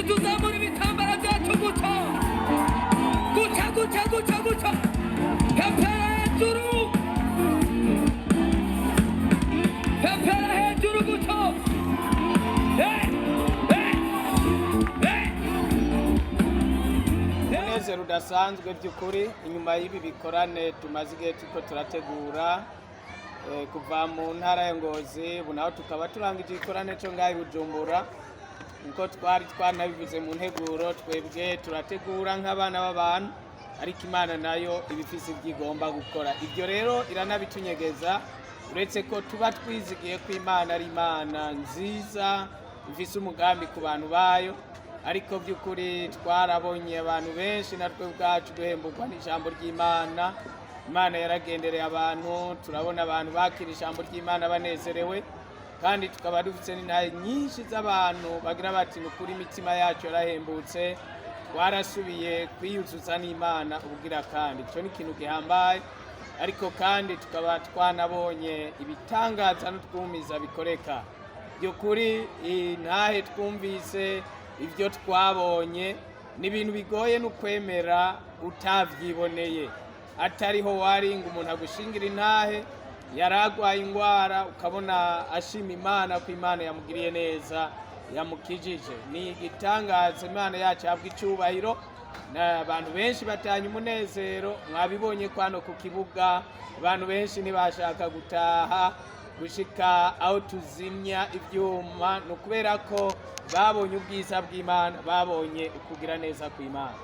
tuzamura ibitambara byacu guca pepera hejuru guca umunezero udasanzwe by'ukuri inyuma y'ibi bikorane tumaze igihe turiko turategura kuva mu ntara ya Ngozi ubu naho tukaba turangije igikorane cyo ngaho i Bujumbura nkuko twari twanabivuze mu nteguro twebwe turategura nk'abana b'abantu ariko Imana nayo ibifise ibyigomba gukora ibyo rero iranabitunyegeza uretse ko tuba twizigiye ko Imana ari Imana nziza ifise umugambi ku bantu bayo ariko by'ukuri twarabonye abantu benshi natwe ubwacu duhemburwa n'ijambo ry'Imana. Imana yaragendereye abantu, turabona abantu bakira ijambo ry'Imana banezerewe, kandi tukaba dufite n'intahe nyinshi z'abantu bagira bati nukuri imitima yacu yarahembutse, twarasubiye kwiyuzuza n'Imana ubugira kandi cyo ni ikintu gihambaye. Ariko kandi tukaba twanabonye ibitangaza n'utwumiza bikoreka by'ukuri intahe twumvise ibyo twabonye ni ibintu bigoye n'ukwemera utavyiboneye atariho wari ngo umuntu agushingira intahe yaragwaye ingwara ukabona ashima Imana ko Imana yamugiriye neza yamukijije. Ni igitangaza Imana yacu yabwa icubahiro n'abantu benshi batanye umunezero. Mwabibonye kwano ku kibuga abantu benshi ntibashaka gutaha gushika aho tuzimya ibyuma, no kubera ko babonye ubwiza bw'Imana, babonye ukugira neza kw'Imana.